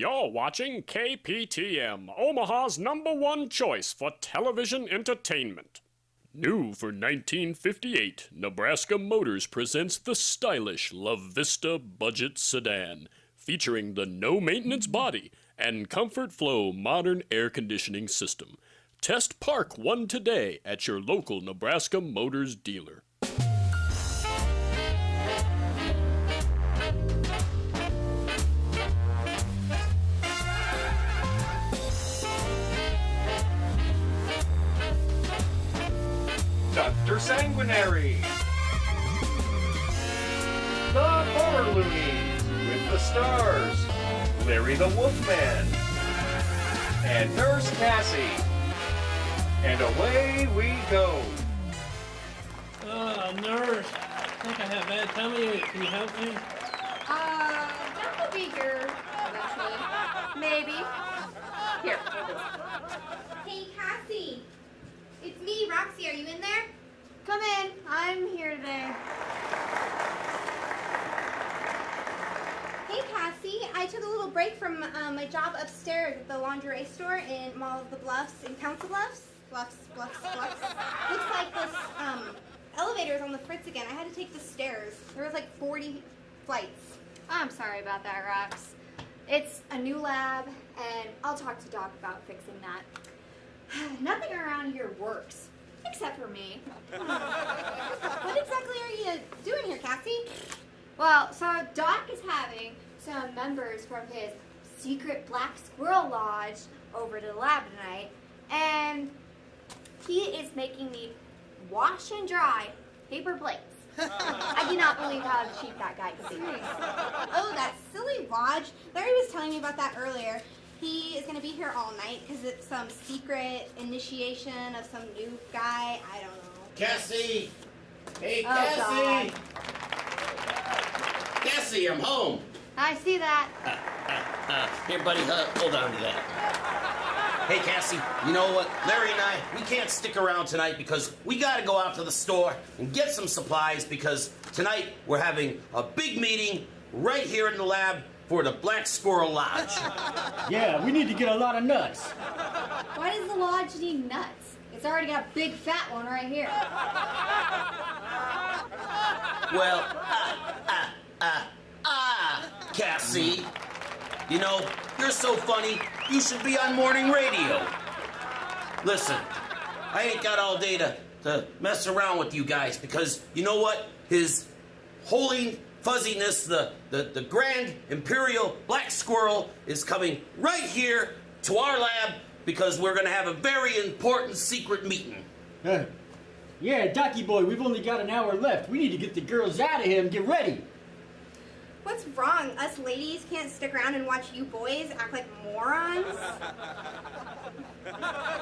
You're watching KPTM, Omaha's #1 choice for television entertainment. New for 1958, Nebraska Motors presents the stylish La Vista budget sedan, featuring the no-maintenance body and Comfort Flow modern air conditioning system. Test Park one today at your local Nebraska Motors dealer. Dr. Sanguinary, the Horror Loonies with the stars, Larry the Wolfman, and Nurse Cassie. And away we go. Nurse, I think I have bad tummy. Can you help me? That will be here eventually. Maybe. Here, hold this. Hey, Cassie. It's me, Roxy. Are you in there? Come in. I'm here today. Hey, Cassie. I took a little break from my job upstairs at the lingerie store in Mall of the Bluffs in Council Bluffs. Bluffs. Looks like this elevator's on the fritz again. I had to take the stairs. There was like 40 flights. I'm sorry about that, Rox. It's a new lab, and I'll talk to Doc about fixing that. Nothing around here works, except for me. What exactly are you doing here, Cassie? Well, so Doc is having some members from his secret Black Squirrel Lodge over to the lab tonight, and he is making me wash and dry paper plates. I cannot believe how cheap that guy can be. Oh, that silly lodge. Larry was telling me about that earlier. He is going to be here all night because it's some secret initiation of some new guy. I don't know. Cassie! Hey, Oh, Cassie! God. Cassie, I'm home. I see that. Here, buddy, hold on to that. Hey, Cassie, you know what? Larry and I, we can't stick around tonight because we got to go out to the store and get some supplies because tonight we're having a big meeting right here in the lab for the Black Squirrel Lodge. Yeah, we need to get a lot of nuts. Why does the lodge need nuts? It's already got a big fat one right here. Well, Cassie. You know, you're so funny, you should be on morning radio. Listen, I ain't got all day to mess around with you guys because you know what? His holy fuzziness, the Grand Imperial Black Squirrel is coming right here to our lab because we're going to have a very important secret meeting. Yeah, Docky boy, we've only got an hour left. We need to get the girls out of here and get ready. What's wrong? Us ladies can't stick around and watch you boys act like morons?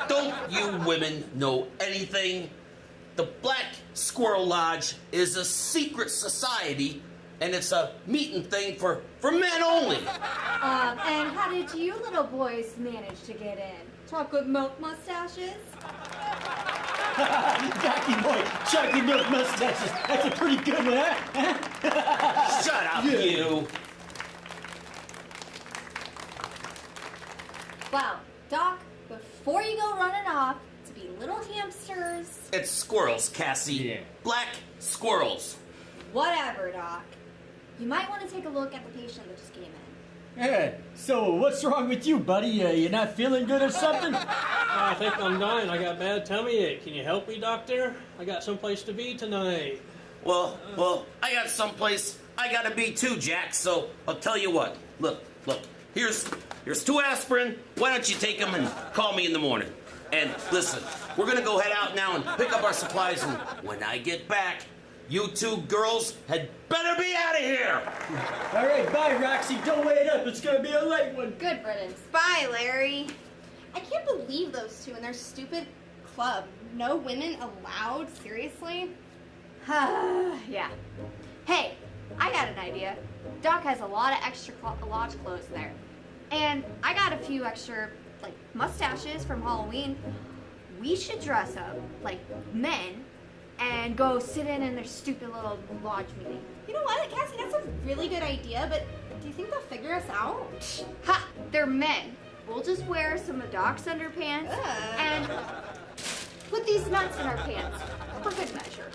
Don't you women know anything? The Black Squirrel Lodge is a secret society, and it's a meeting thing for men only. And how did you little boys manage to get in? Chocolate milk mustaches? Docky boy, chocolate milk mustaches. That's a pretty good one, huh? Shut up, Yeah. you. Well, Doc, before you go running off to be little hamsters... It's squirrels, Cassie. Yeah. Black squirrels. Whatever, Doc. You might want to take a look at the patient that just came in. Yeah, so what's wrong with you, buddy? You not feeling good or something? I think I'm dying. I got bad tummy ache. Can you help me, doctor? I got someplace to be tonight. Well, I got someplace I gotta be too, Jack, so I'll tell you what. Look, here's 2 aspirin. Why don't you take them and call me in the morning? And listen, we're gonna go head out now and pick up our supplies, and when I get back, you 2 girls had better be out of here! All right, bye, Roxy. Don't wait up. It's going to be a late one. Good riddance. Bye, Larry. I can't believe those two and their stupid club. No women allowed? Seriously? Yeah. Hey, I got an idea. Doc has a lot of extra lodge clothes there. And I got a few extra, like, mustaches from Halloween. We should dress up like men and go sit in their stupid little lodge meeting. You know what, Cassie? That's a really good idea, but do you think they'll figure us out? Ha! They're men. We'll just wear some of Doc's underpants and put these nuts in our pants for good measure.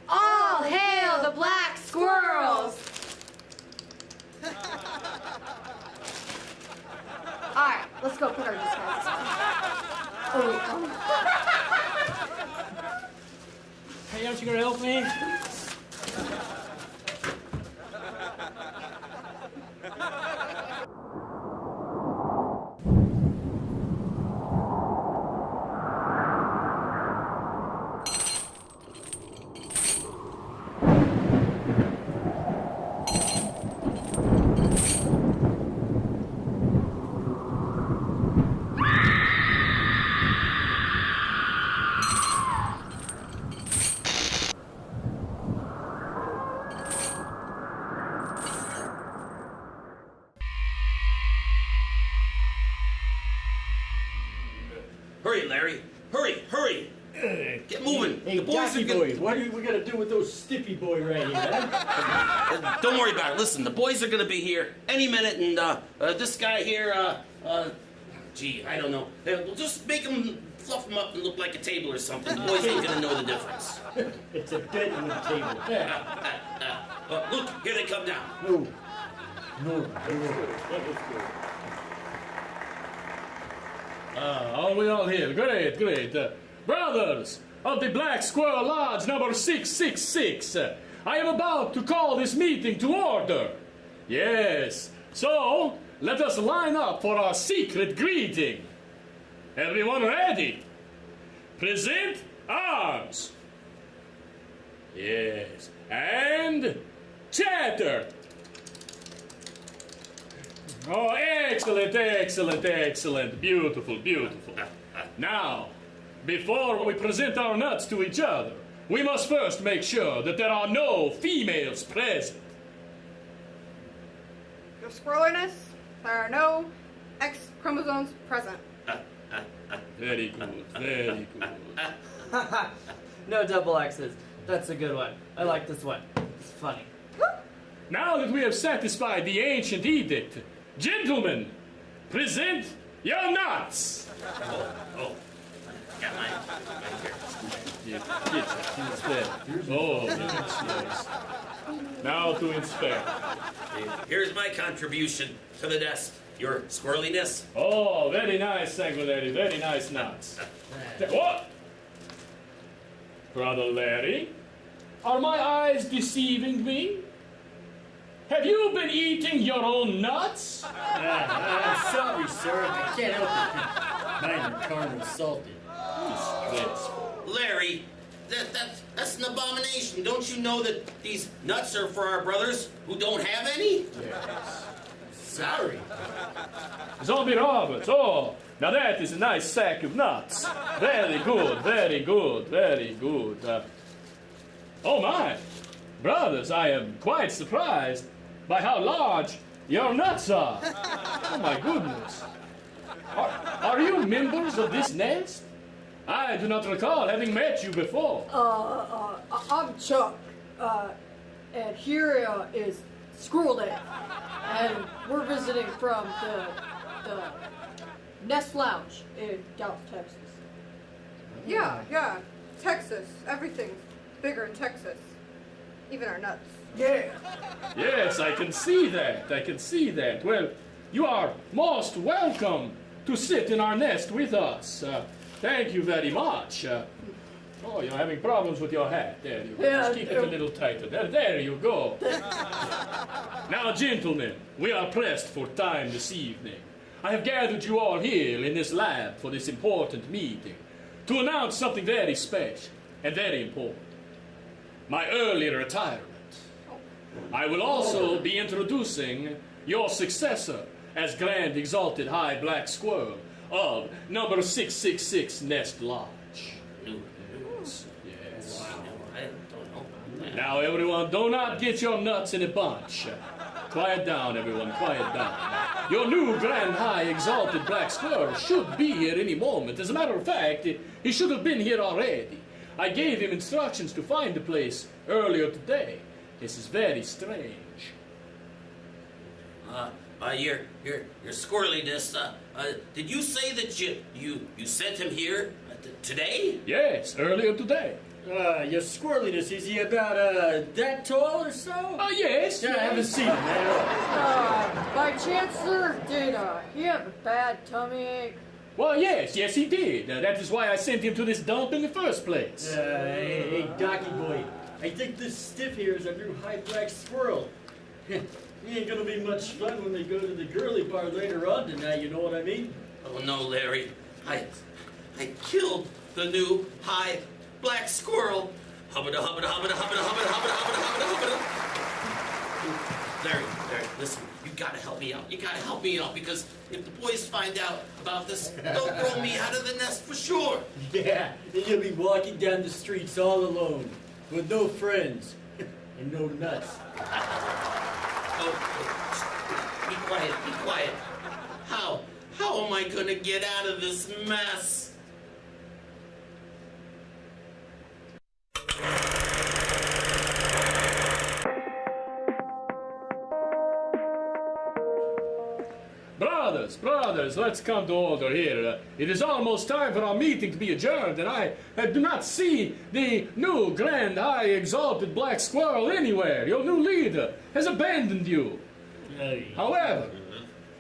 All hail the Black Squirrels! Alright, let's go put our disguises on. Oh. Hey, aren't you gonna help me? Hurry, Larry. Hurry, hurry. Get moving. Hey, The boys Jockey are boy, gonna... what are we gonna do with those stiffy boy right here, huh? Don't worry about it. Listen, the boys are gonna be here any minute, and this guy here, gee, I don't know. We'll just make him fluff him up and look like a table or something. The boys ain't gonna know the difference. It's a bedroom table. Look, here they come down. No. No. Are we all here? Great, great. Brothers of the Black Squirrel Lodge number 666, I am about to call this meeting to order. Yes, so let us line up for our secret greeting. Everyone ready? Present arms. Yes, and chatter. Oh, excellent, excellent, excellent. Beautiful, beautiful. Now, before we present our nuts to each other, we must first make sure that there are no females present. Your squirreliness, there are no X chromosomes present. Very good, very good. No double X's. That's a good one. I like this one. It's funny. Now that we have satisfied the ancient edict, gentlemen, present your nuts. Oh. Got mine. Oh, yes. Now to inspect. Here's my contribution to the nest. Your squirreliness. Oh, very nice, Sanguinary. Very nice nuts. What? Brother Larry, are my eyes deceiving me? Have you been eating your own nuts? I'm sorry, sir. I can't help it. Mine are caramel salted. Larry, that's an abomination. Don't you know that these nuts are for our brothers who don't have any? Yes. Sorry. Zombie Roberts, oh, now that is a nice sack of nuts. Very good, very good, very good. Oh my, brothers, I am quite surprised by how large your nuts are. Oh my goodness. Are you members of this nest? I do not recall having met you before. I'm Chuck, and here is Squirrel Day, and we're visiting from the Nest Lounge in Dallas, Texas. Yeah. Texas. Everything's bigger in Texas. Even our nuts. Yeah. Yes, I can see that. I can see that. Well, you are most welcome to sit in our nest with us. Thank you very much. Oh, you're having problems with your hat. There you go. Yeah, Just keep it a little tighter. There you go. Now, gentlemen, we are pressed for time this evening. I have gathered you all here in this lab for this important meeting to announce something very special and very important. My early retirement. I will also be introducing your successor as Grand Exalted High Black Squirrel of number 666 Nest Lodge. Yes. Wow, I don't know about that. Now, everyone, do not get your nuts in a bunch. quiet down, everyone, quiet down. Your new Grand High Exalted Black Squirrel should be here any moment. As a matter of fact, he should have been here already. I gave him instructions to find the place earlier today. This is very strange. Your squirreliness, did you say that you sent him here today? Yes, earlier today. Your squirreliness, is he about, that tall or so? Yes. Yeah, I haven't seen him, man. By chance, sir, did he have a bad tummy ache? Well, yes, he did. That is why I sent him to this dump in the first place. Hey, Docky boy, I think this stiff here is our new high black squirrel. He ain't gonna be much fun when they go to the girly bar later on tonight, you know what I mean? Oh no, Larry. I killed the new high black squirrel. Hubbada, hubbada, hubbada, hubbada, hubbada, hubbada, hubbada, hubbada. Larry, listen, you gotta help me out. You gotta help me out, because if the boys find out about this, they'll throw me out of the nest for sure. Yeah, and you'll be walking down the streets all alone, with no friends, and no nuts. Oh, be quiet. How am I gonna get out of this mess? Brothers, let's come to order here. It is almost time for our meeting to be adjourned, and I do not see the new Grand High Exalted Black Squirrel anywhere. Your new leader has abandoned you. However,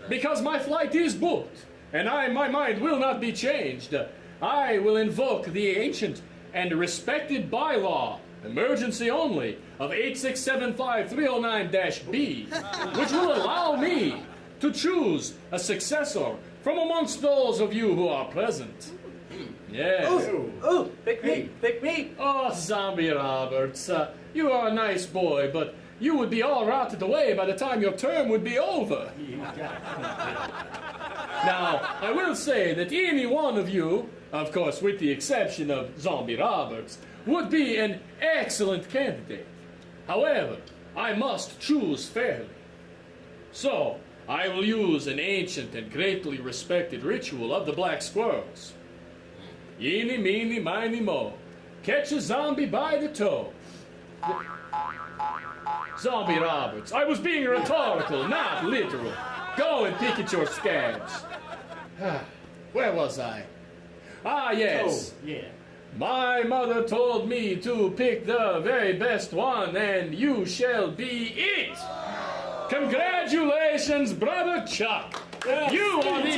because my flight is booked, and my mind will not be changed, I will invoke the ancient and respected bylaw, emergency only, of 8675309-B, which will allow me to choose a successor from amongst those of you who are present. Yes. Oh, pick me. Oh, Zombie Roberts, you are a nice boy, but you would be all rotted away by the time your term would be over. Now, I will say that any one of you, of course with the exception of Zombie Roberts, would be an excellent candidate. However, I must choose fairly. So, I will use an ancient and greatly respected ritual of the Black Squirrels. Eeny, meeny, miny, mo. Catch a zombie by the toe. Zombie Roberts, I was being rhetorical, not literal. Go and pick at your scabs. Where was I? Ah, yes. Oh, yeah. My mother told me to pick the very best one, and you shall be it. Congratulations, Brother Chuck. Yes. You are the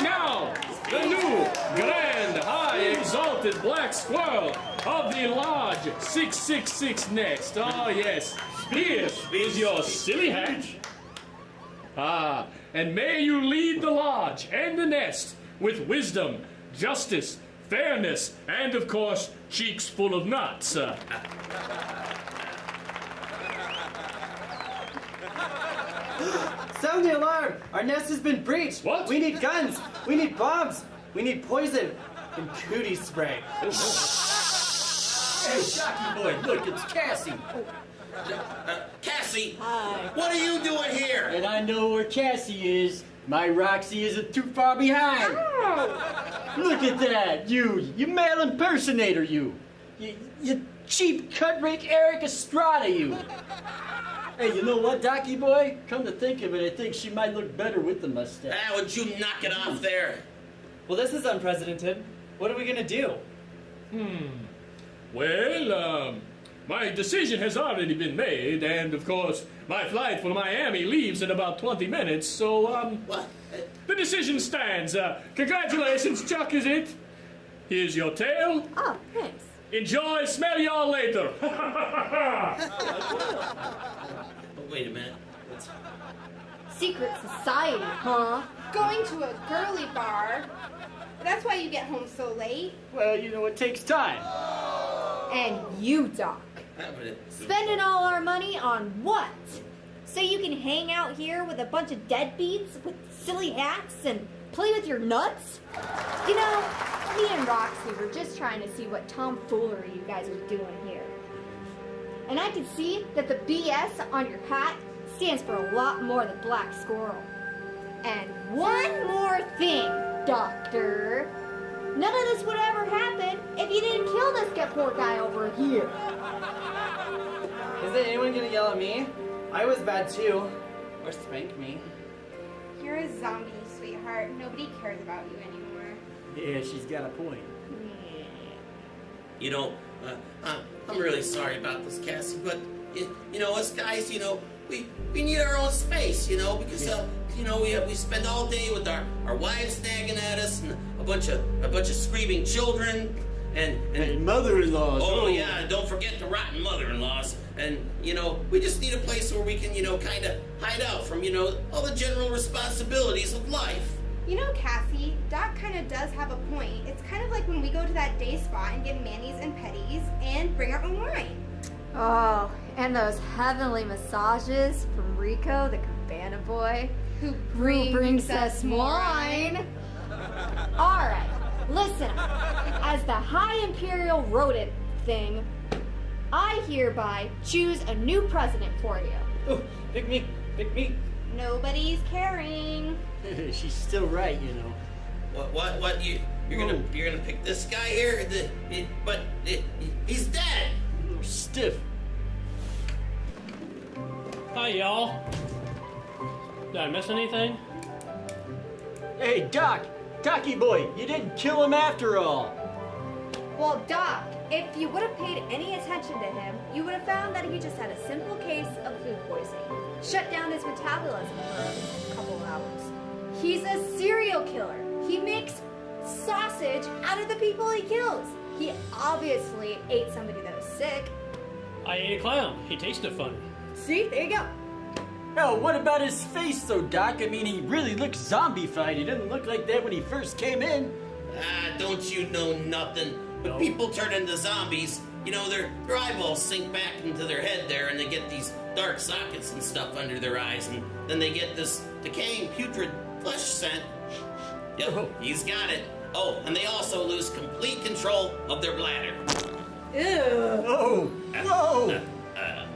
new Grand High Exalted Black Squirrel of the Lodge 666 next. Oh, yes. Here is your silly hat. And may you lead the lodge and the nest with wisdom, justice, fairness, and, of course, cheeks full of nuts. Sound the alarm! Our nest has been breached! What? We need guns! We need bombs! We need poison! And cootie spray! Hey, Shocky boy, look, it's Cassie. Cassie! Hi. What are you doing here? And I know where Cassie is. My Roxy isn't too far behind. Oh. Look at that, you male impersonator, you cheap cut rake Eric Estrada, you. Hey, you know what, Docky boy? Come to think of it, I think she might look better with the mustache. Would you knock it off there? Well, this is unprecedented. What are we gonna do? Well, my decision has already been made, and of course, my flight for Miami leaves in about 20 minutes, so, What? the decision stands. Congratulations, Chuck, is it? Here's your tail. Oh, thanks. Enjoy, smell y'all later. Wait a minute. Secret society, huh? Going to a girly bar. That's why you get home so late. Well, you know, it takes time. And you, Doc. Spending all our money on what? So you can hang out here with a bunch of deadbeats with silly hats and play with your nuts? You know, me and Roxy were just trying to see what tomfoolery you guys are doing here. And I can see that the BS on your hat stands for a lot more than Black Squirrel. And one more thing, Doctor. None of this would ever happen if you didn't kill this poor guy over here. Isn't anyone gonna yell at me? I was bad too. Or spank me. You're a zombie, sweetheart. Nobody cares about you anymore. Yeah, she's got a point. You know, I'm really sorry about this, Cassie, but, you know, us guys, you know, we need our own space, you know, because, you know, we spend all day with our wives nagging at us and a bunch of screaming children and mother-in-laws. Oh, yeah, and don't forget the rotten mother-in-laws. And, you know, we just need a place where we can, you know, kind of hide out from, you know, all the general responsibilities of life. You know, Cassie, Doc kind of does have a point. It's kind of like when we go to that day spot and get manis and petties and bring our own wine. Oh, and those heavenly massages from Rico, the cabana boy, who brings us wine. All right, listen up. As the High Imperial Rodent thing, I hereby choose a new president for you. Oh, pick me, pick me. Nobody's caring. She's still right, you know. What? You're gonna pick this guy here? But he's dead. Stiff. Hi, y'all. Did I miss anything? Hey, Doc! Cocky boy, you didn't kill him after all! Well, Doc, if you would have paid any attention to him, you would have found that he just had a simple case of food poisoning. Shut down his metabolism for a couple of hours. He's a serial killer. He makes sausage out of the people he kills. He obviously ate somebody that was sick. I ate a clown. He tasted funny. See, there you go. Oh, what about his face though, Doc? I mean, he really looks zombified. He didn't look like that when he first came in. Don't you know nothing? When people turn into zombies, you know, their eyeballs sink back into their head there, and they get these dark sockets and stuff under their eyes, and then they get this decaying, putrid flesh scent. Yep, he's got it. Oh, and they also lose complete control of their bladder. Ew. Oh, whoa!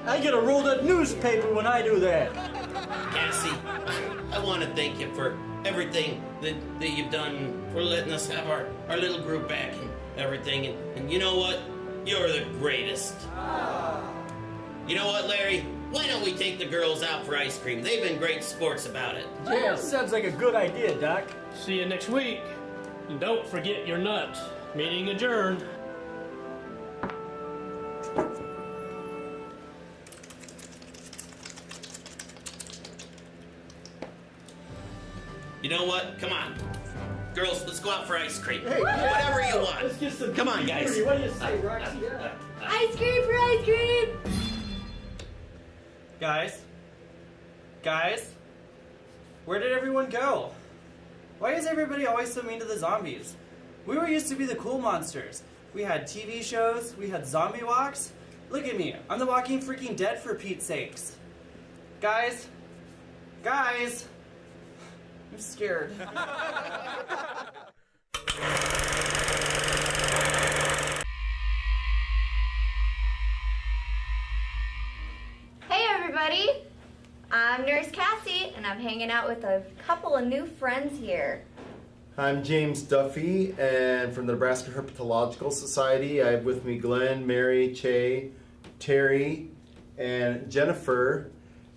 I get a rolled up newspaper when I do that. Cassie, I want to thank you for everything that you've done, for letting us have our little group back and everything. And you know what? You're the greatest. You know what, Larry? Why don't we take the girls out for ice cream? They've been great sports about it. Yeah, sounds like a good idea, Doc. See you next week. And don't forget your nuts. Meeting adjourned. You know what? Come on. Girls, let's go out for ice cream. Hey, whatever you want. Let's get some. Come on, guys. What do you say, Roxy? Yeah. Ice cream for ice cream! Guys? Where did everyone go? Why is everybody always so mean to the zombies? We were used to be the cool monsters. We had TV shows, we had zombie walks. Look at me, I'm the walking freaking dead for Pete's sakes. Guys? I'm scared. Hey everybody, I'm Nurse Cassie, and I'm hanging out with a couple of new friends here. I'm James Duffy, and from the Nebraska Herpetological Society. I have with me Glenn, Mary, Che, Terry, and Jennifer,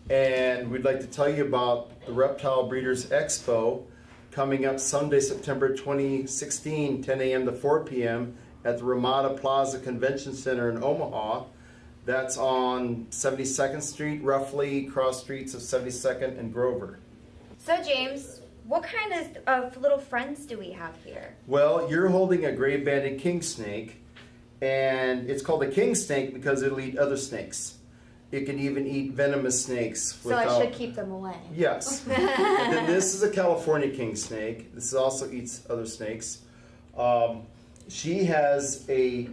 and we'd like to tell you about the Reptile Breeders Expo coming up Sunday, September 2016, 10 a.m. to 4 p.m. at the Ramada Plaza Convention Center in Omaha. That's on 72nd Street, roughly cross streets of 72nd and Grover. So James, what kind of little friends do we have here? Well, you're holding a gray-banded king snake, and it's called a king snake because it'll eat other snakes. It can even eat venomous snakes. So I should keep them away. Yes. And then this is a California king snake. This also eats other snakes. She has a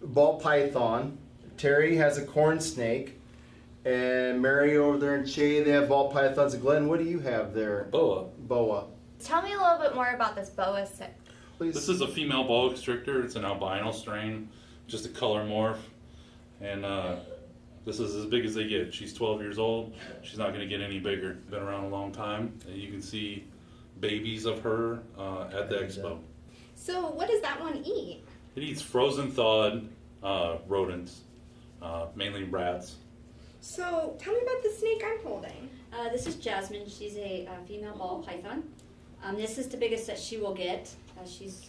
ball python. Terry has a corn snake. And Mary over there and Che, they have ball pythons. Glenn, what do you have there? Boa. Tell me a little bit more about this boa snake. Please. This is a female boa constrictor. It's an albino strain, just a color morph. And This is as big as they get. She's 12 years old. She's not going to get any bigger. Been around a long time. And you can see babies of her at the expo. So what does that one eat? It eats frozen thawed rodents, mainly rats. So tell me about the snake I'm holding. This is Jasmine. She's a female ball python. This is the biggest that she will get. She's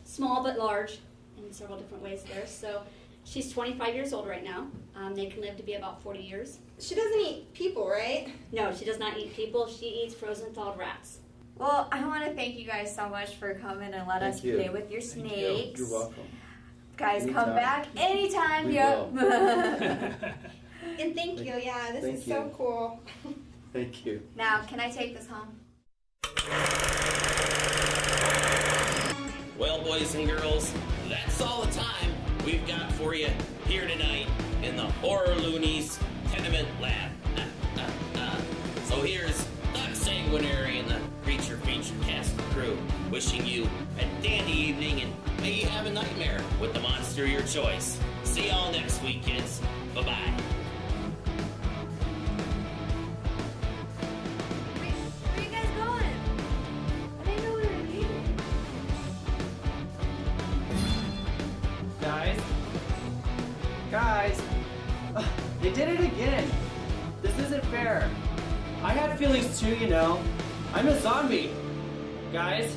small but large in several different ways there. So she's 25 years old right now. They can live to be about 40 years. She doesn't eat people, right? No, she does not eat people. She eats frozen thawed rats. Well, I want to thank you guys so much for coming and let us play with your snakes. You're welcome. Guys, Anytime. come back anytime. We Yep. And thank you, yeah, this Thank is so you. cool. Thank you. Now, can I take this home? Well, boys and girls, that's all the time we've got for you here tonight in the Horror Loonies Tenement Lab. So here's Doc Sanguinary and the Creature Feature cast and crew wishing you a dandy evening, and may you have a nightmare with the monster of your choice. See y'all next week, kids. Bye-bye. Where are you guys going? I didn't know we were leaving. Guys, they did it again. This isn't fair. I had feelings too, you know. I'm a zombie. Guys.